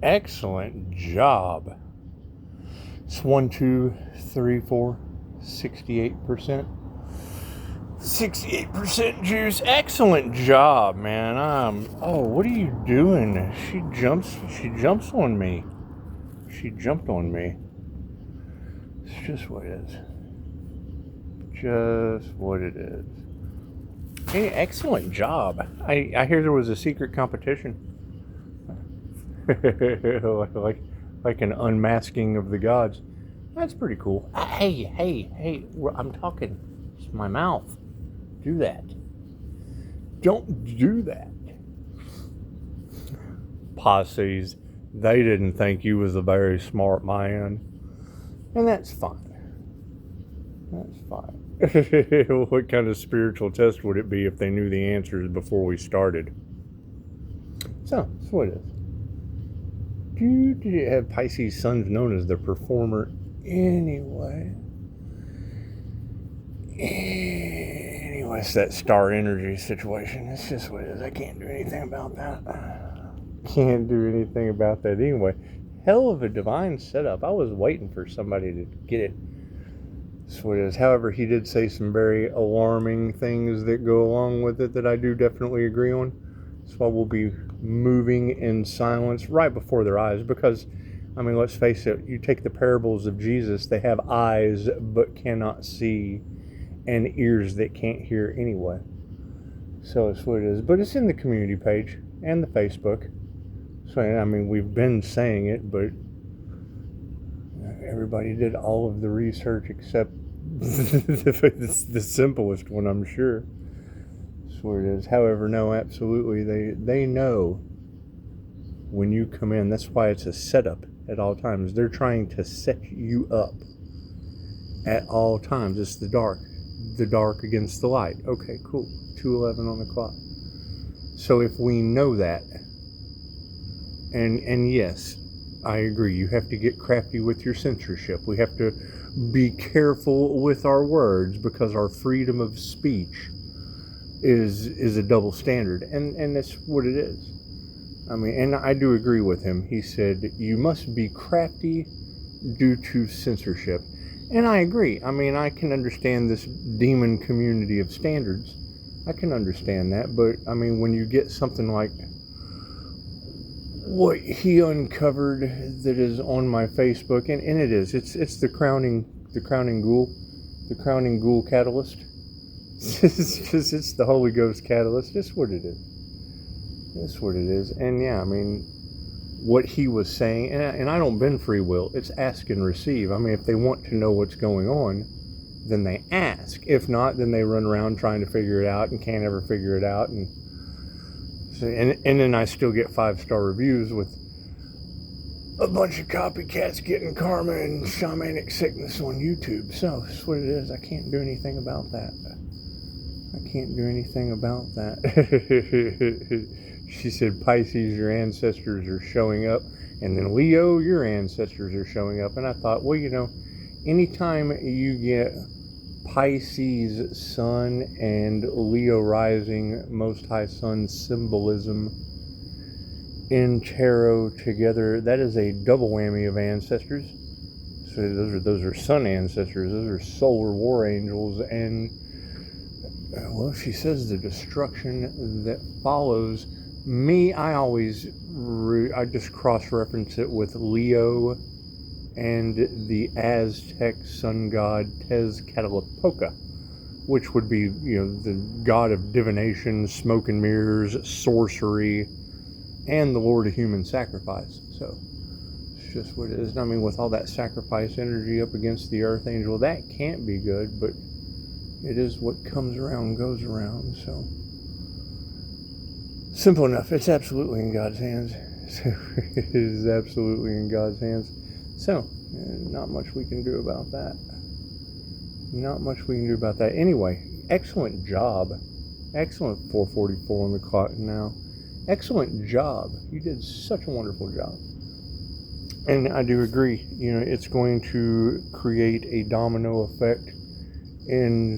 Excellent job. It's 1, 2, 3, 4, 68%. 68% juice. Excellent job, man. Oh, what are you doing? She jumps on me. She jumped on me. It's just what it is. Just what it is. Hey, excellent job. I hear there was a secret competition. like an unmasking of the gods. That's pretty cool. Hey, I'm talking. It's my mouth. Do that. Don't do that. Pisces, they didn't think you was a very smart man. And that's fine. That's fine. What kind of spiritual test would it be if they knew the answers before we started? So, that's what it is. Did you have Pisces sons known as the performer anyway? Anyway, it's that star energy situation. It's just what it is. I can't do anything about that. Can't do anything about that anyway. Hell of a divine setup. I was waiting for somebody to get it. That's what it is. However, he did say some very alarming things that go along with it that I do definitely agree on. That's why we'll be moving in silence right before their eyes, because, I mean, let's face it, you take the parables of Jesus, they have eyes but cannot see and ears that can't hear anyway. So it's what it is. But it's in the community page and the Facebook. So, I mean, we've been saying it, but everybody did all of the research except the simplest one, I'm sure. That's what it is. However, no, absolutely, they know when you come in. That's why it's a setup at all times. They're trying to set you up at all times. It's the dark against the light. Okay, cool. 2:11 on the clock. So if we know that, and yes, I agree, you have to get crafty with your censorship. We have to be careful with our words, because our freedom of speech is a double standard, and that's what it is. I mean, and I do agree with him. He said you must be crafty due to censorship, and I agree. I mean, I can understand this demon community of standards. I can understand that, but I mean, when you get something like what he uncovered that is on my Facebook, and it is, it's the crowning ghoul catalyst. It's the Holy Ghost catalyst. That's what it is. That's what it is. And yeah, I mean, what he was saying, and I don't bend free will. It's ask and receive. I mean, if they want to know what's going on, then they ask. If not, then they run around trying to figure it out and can't ever figure it out. And then I still get 5-star reviews with a bunch of copycats getting karma and shamanic sickness on YouTube. So that's what it is. I can't do anything about that. I can't do anything about that. She said, Pisces, your ancestors are showing up. And then Leo, your ancestors are showing up. And I thought, well, you know, anytime you get Pisces sun and Leo rising, Most High Sun symbolism in tarot together, that is a double whammy of ancestors. So those are sun ancestors. Those are solar war angels. And well, she says the destruction that follows. Me, I just cross-reference it with Leo and the Aztec sun god Tezcatlipoca, which would be, you know, the god of divination, smoke and mirrors, sorcery, and the lord of human sacrifice. So it's just what it is. I mean, with all that sacrifice energy up against the earth angel, that can't be good, but it is what comes around goes around. So simple enough. It's absolutely in God's hands. It is absolutely in God's hands. So not much we can do about that. Not much we can do about that. Anyway, excellent job. Excellent 4:44 on the clock now. Excellent job. You did such a wonderful job. And I do agree. You know, it's going to create a domino effect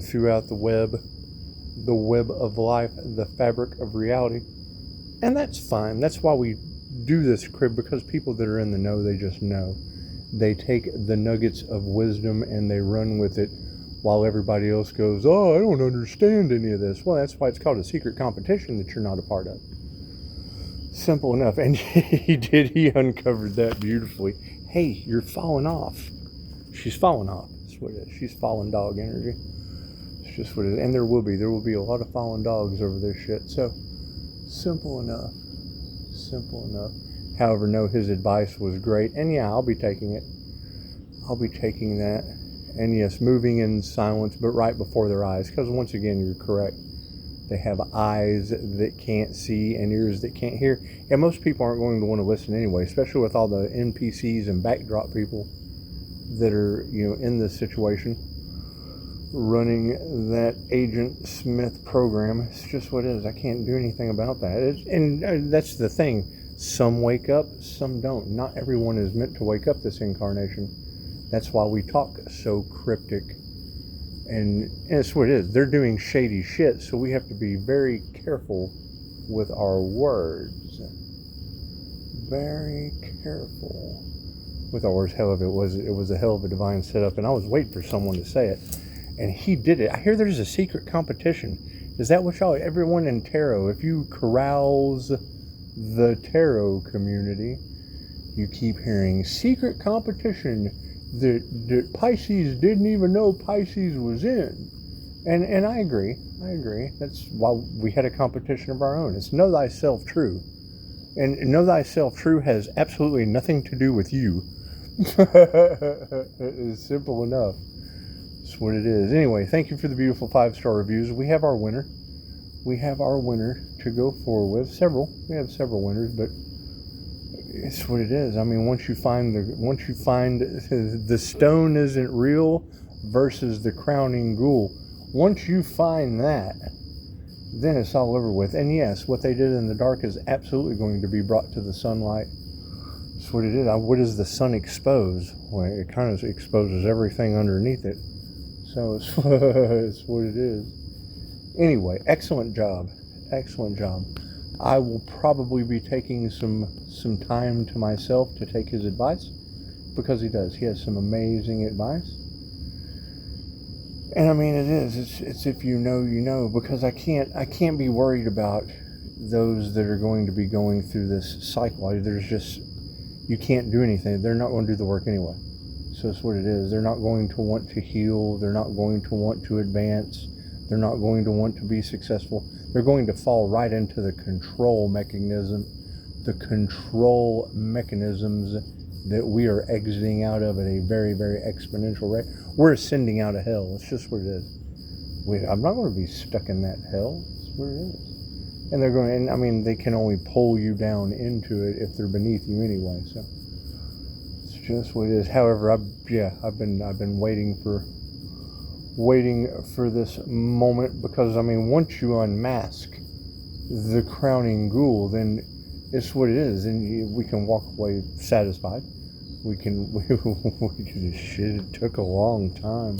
throughout the web of life, the fabric of reality. And that's fine. That's why we do this crib because people that are in the know, they just know. They take the nuggets of wisdom and they run with it, while everybody else goes, oh, I don't understand any of this. Well, that's why it's called a secret competition that you're not a part of. Simple enough. And he uncovered that beautifully. Hey, you're falling off. She's falling off. That's what it is. She's fallen dog energy. It's just what it is. And there will be a lot of fallen dogs over this shit. So, simple enough. Simple enough. However, no, his advice was great. And yeah, I'll be taking it. I'll be taking that. And yes, moving in silence, but right before their eyes. Because once again, you're correct. They have eyes that can't see and ears that can't hear. And most people aren't going to want to listen anyway, especially with all the NPCs and backdrop people that are, in this situation, running that Agent Smith program. It's just what it is. I can't do anything about that. And that's the thing. Some wake up, some don't. Not everyone is meant to wake up this incarnation. That's why we talk so cryptic. And it's what it is. They're doing shady shit, so we have to be very careful with our words. Very careful with our words. Hell, it was a hell of a divine setup, and I was waiting for someone to say it. And he did it. I hear there's a secret competition. Is that what everyone in tarot, if you carouse the tarot community, you keep hearing secret competition that Pisces didn't even know Pisces was in. And I agree. That's why we had a competition of our own. It's know thyself true. And know thyself true has absolutely nothing to do with you. It's simple enough. It's what it is. Anyway, thank you for the beautiful 5-star reviews. We have our winner. We have our winner to go forward with. We have several winners, but it's what it is. I mean, once you find the stone isn't real versus the crowning ghoul, once you find that, then it's all over with. And yes, what they did in the dark is absolutely going to be brought to the sunlight. That's what it is. What does the sun expose? Well, it kind of exposes everything underneath it. So it's what it is. Anyway, excellent job. I will probably be taking some time to myself to take his advice, because he has some amazing advice. And I mean, it's if you know, you know, because I can't be worried about those that are going to be going through this cycle. You can't do anything. They're not going to do the work anyway. So it's what it is. They're not going to want to heal. They're not going to want to advance. They're not going to want to be successful. They're going to fall right into the control mechanisms that we are exiting out of at a very, very exponential rate. We're ascending out of hell. It's just what it is. I'm not going to be stuck in that hell. It's what it is. And they're going, and I mean, they can only pull you down into it if they're beneath you anyway. So it's just what it is. However, I've been waiting for this moment, because I mean, once you unmask the crowning ghoul, then it's what it is, and we can walk away satisfied. We shit, it took a long time.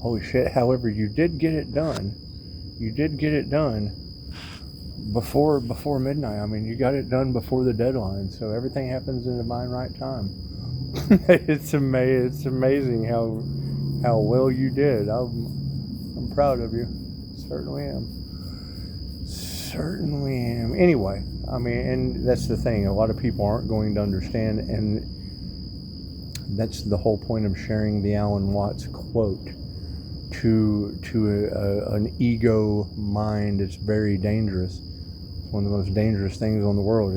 Holy shit. However, you did get it done. Before midnight. I mean, you got it done before the deadline, so everything happens in divine right time. It's amazing how well you did. I'm proud of you. Certainly am. Anyway, I mean, and that's the thing. A lot of people aren't going to understand, and that's the whole point of sharing the Alan Watts quote. To an ego mind, it's very dangerous. It's one of the most dangerous things on the world.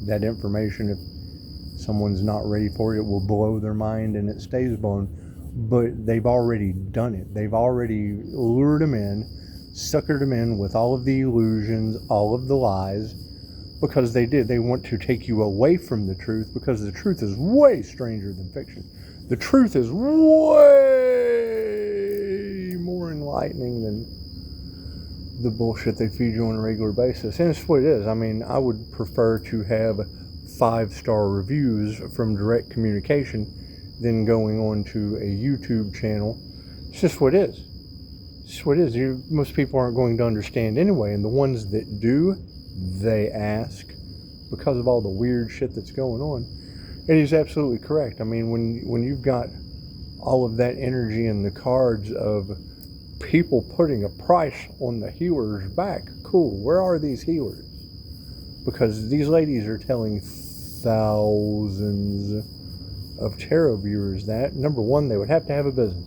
That information, if someone's not ready for it, it will blow their mind, and it stays blown. But they've already done it. They've already lured them in, suckered them in with all of the illusions, all of the lies, because they did. They want to take you away from the truth, because the truth is way stranger than fiction. The truth is way more enlightening than the bullshit they feed you on a regular basis. And it's what it is. I mean, I would prefer to have 5-star reviews from direct communication than going on to a YouTube channel. It's just what it is. It's just what it is. Most people aren't going to understand anyway, and the ones that do, they ask because of all the weird shit that's going on. And he's absolutely correct. I mean, when you've got all of that energy in the cards of people putting a price on the healer's back, cool, where are these healers? Because these ladies are telling thousands of tarot viewers that, number one, they would have to have a business.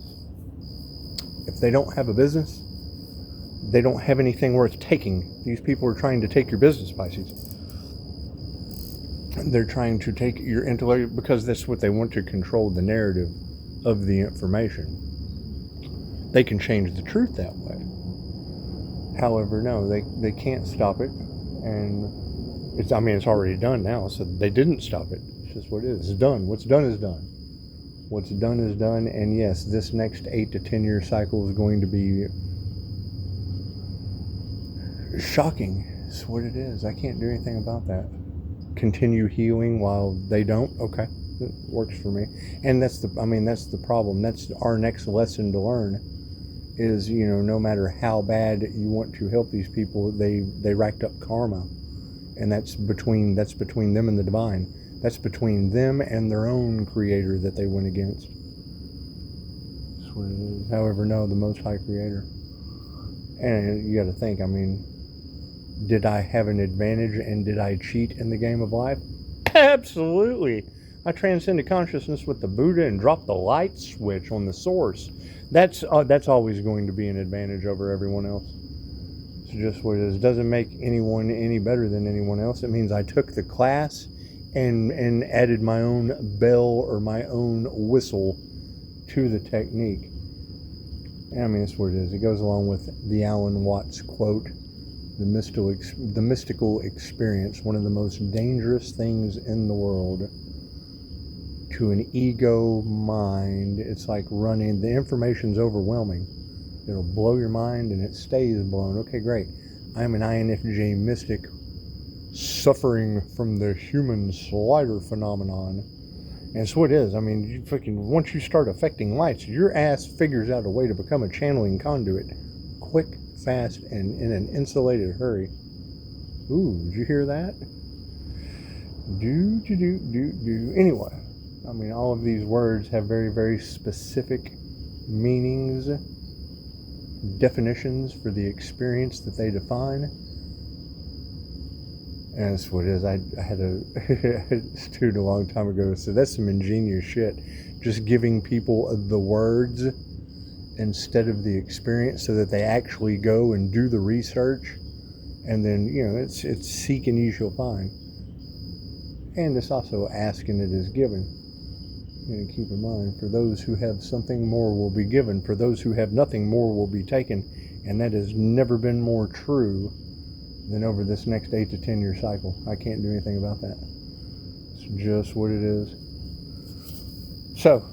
If they don't have a business, they don't have anything worth taking. These people are trying to take your business, Pisces. They're trying to take your intellect because that's what they want, to control the narrative of the information. They can change the truth that way. However, no, they can't stop it. And it's already done now, so they didn't stop it. It's just what it is. It's done. What's done is done. What's done is done. And yes, this next 8 to 10 year cycle is going to be shocking. It's what it is. I can't do anything about that. Continue healing while they don't. Okay, it works for me. And that's the problem. That's our next lesson to learn. Is, no matter how bad you want to help these people, they racked up karma, and that's between them and the divine. That's between them and their own creator that they went against. That's what it is. However, no, the Most High Creator. And you got to think. Did I have an advantage and did I cheat in the game of life? Absolutely. I transcended consciousness with the Buddha and dropped the light switch on the source. That's always going to be an advantage over everyone else. It's just what it is. It doesn't make anyone any better than anyone else. It means I took the class and added my own bell or my own whistle to the technique. And that's what it is. It goes along with the Alan Watts quote. The mystical experience, one of the most dangerous things in the world to an ego mind. It's like running, the information's overwhelming. It'll blow your mind and it stays blown. Okay, great. I'm an INFJ mystic suffering from the human slider phenomenon. And so it is. Once you start affecting lights, your ass figures out a way to become a channeling conduit. Quick, fast, and in an insulated hurry. Ooh, did you hear that? Anyway, all of these words have very, very specific meanings, definitions for the experience that they define. And that's what it is. I had a student a long time ago said, that's some ingenious shit. Just giving people the words instead of the experience, so that they actually go and do the research, and then it's seek and ye shall find. And it's also ask and it is given. Keep in mind, for those who have something, more will be given. For those who have nothing, more will be taken. And that has never been more true than over this next 8 to 10 year cycle. I can't do anything about that. It's just what it is. So,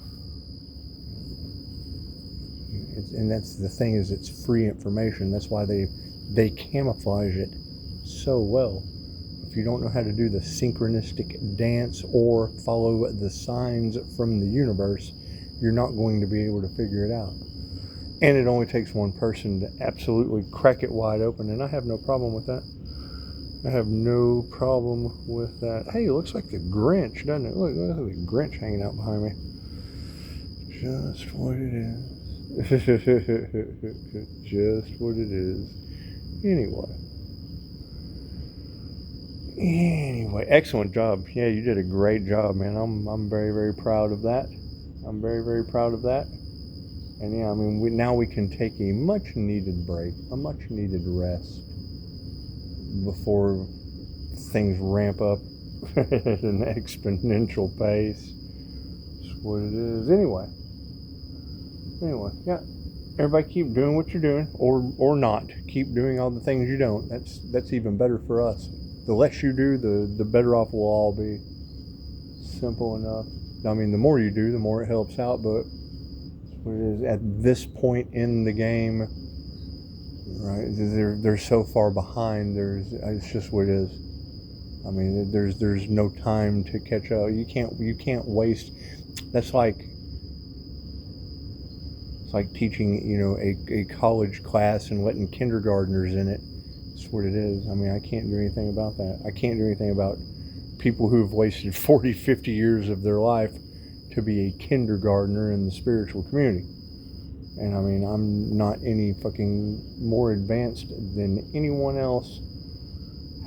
and that's the thing, is it's free information. That's why they camouflage it so well. If you don't know how to do the synchronistic dance or follow the signs from the universe, you're not going to be able to figure it out. And it only takes one person to absolutely crack it wide open, and I have no problem with that. I have no problem with that. Hey, it looks like the Grinch, doesn't it? Look at the Grinch hanging out behind me. Just what it is. Just what it is. Anyway, excellent job. Yeah, you did a great job, man. I'm very, very proud of that. I'm very, very proud of that. And yeah, now we can take a much needed break, a much needed rest before things ramp up at an exponential pace. That's what it is. Anyway, yeah. Everybody keep doing what you're doing, or not. Keep doing all the things you don't. That's even better for us. The less you do, the better off we'll all be. Simple enough. The more you do, the more it helps out, but what it is at this point in the game, right? They're so far behind. It's just what it is. There's no time to catch up. You can't waste. That's like, it's like teaching, a college class and letting kindergartners in it. That's what it is. I can't do anything about that. I can't do anything about people who have wasted 40, 50 years of their life to be a kindergartner in the spiritual community. And I mean, I'm not any fucking more advanced than anyone else.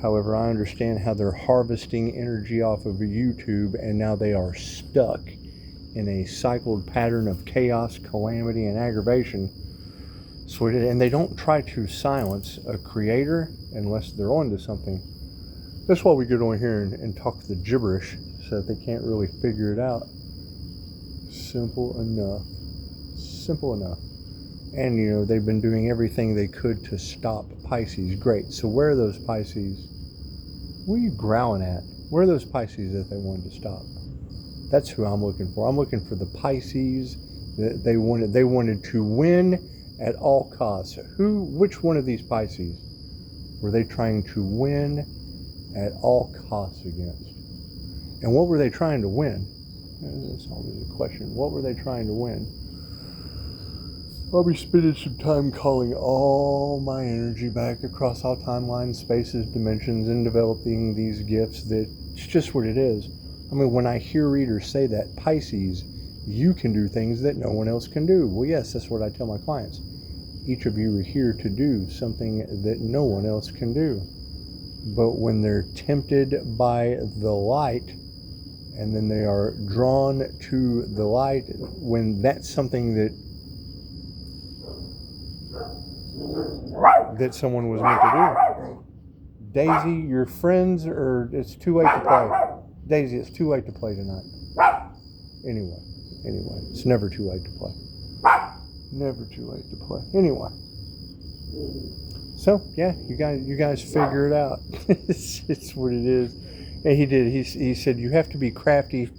However, I understand how they're harvesting energy off of YouTube, and now they are stuck in a cycled pattern of chaos, calamity, and aggravation. And they don't try to silence a creator unless they're onto something. That's why we get on here and talk the gibberish, so that they can't really figure it out. Simple enough. Simple enough. And, you know, they've been doing everything they could to stop Pisces. Great. So where are those Pisces? What are you growling at? Where are those Pisces that they wanted to stop? That's who I'm looking for. I'm looking for the Pisces that they wanted to win at all costs. Which one of these Pisces were they trying to win at all costs against? And what were they trying to win? That's always a question. What were they trying to win? I'll be spending some time calling all my energy back across all timelines, spaces, dimensions, and developing these gifts. That it's just what it is. I mean, when I hear readers say that, Pisces, you can do things that no one else can do. Well, yes, that's what I tell my clients. Each of you are here to do something that no one else can do. But when they're tempted by the light, and then they are drawn to the light, when that's something that someone was meant to do. Daisy, your friends, or it's too late to play. Daisy, it's too late to play tonight. Anyway, it's never too late to play. Never too late to play. Anyway. So, yeah, you guys figure it out. It's what it is. And he did. He said, you have to be crafty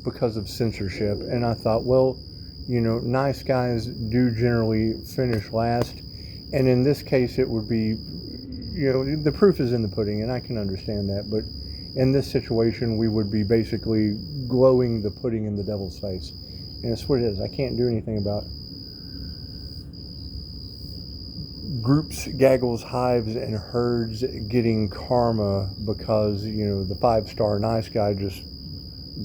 because of censorship. And I thought, well, you know, nice guys do generally finish last. And in this case, it would be, you know, the proof is in the pudding, and I can understand that. But in this situation, we would be basically glowing the pudding in the devil's face. And it's what it is. I can't do anything about groups, gaggles, hives, and herds getting karma because, you know, the 5-star nice guy just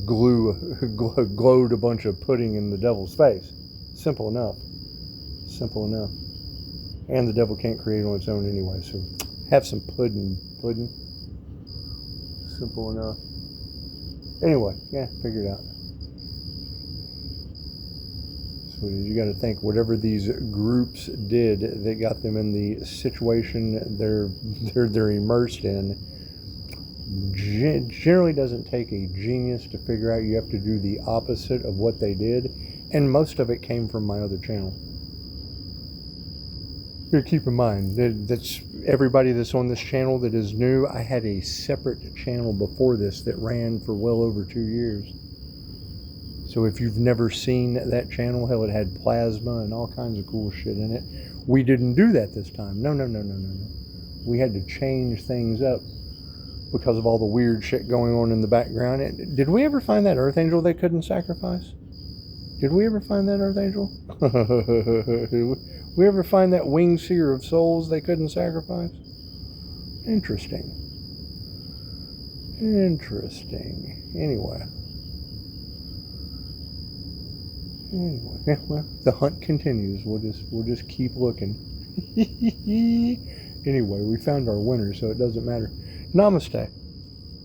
glowed a bunch of pudding in the devil's face. Simple enough. Simple enough. And the devil can't create on its own anyway, so have some pudding. Simple enough. Anyway, yeah, figure it out. So you got to think, whatever these groups did that got them in the situation they're immersed in, generally doesn't take a genius to figure out. You have to do the opposite of what they did, and most of it came from my other channel. Here, keep in mind that's everybody that's on this channel that is new. I had a separate channel before this that ran for well over 2 years. So if you've never seen that channel, hell, it had plasma and all kinds of cool shit in it. We didn't do that this time. No. We had to change things up because of all the weird shit going on in the background. And did we ever find that Earth Angel they couldn't sacrifice? Did we ever find that Earth Angel? We ever find that winged seer of souls they couldn't sacrifice? Interesting. Anyway, yeah, well, the hunt continues. We'll just keep looking. Anyway, we found our winner, so it doesn't matter. Namaste.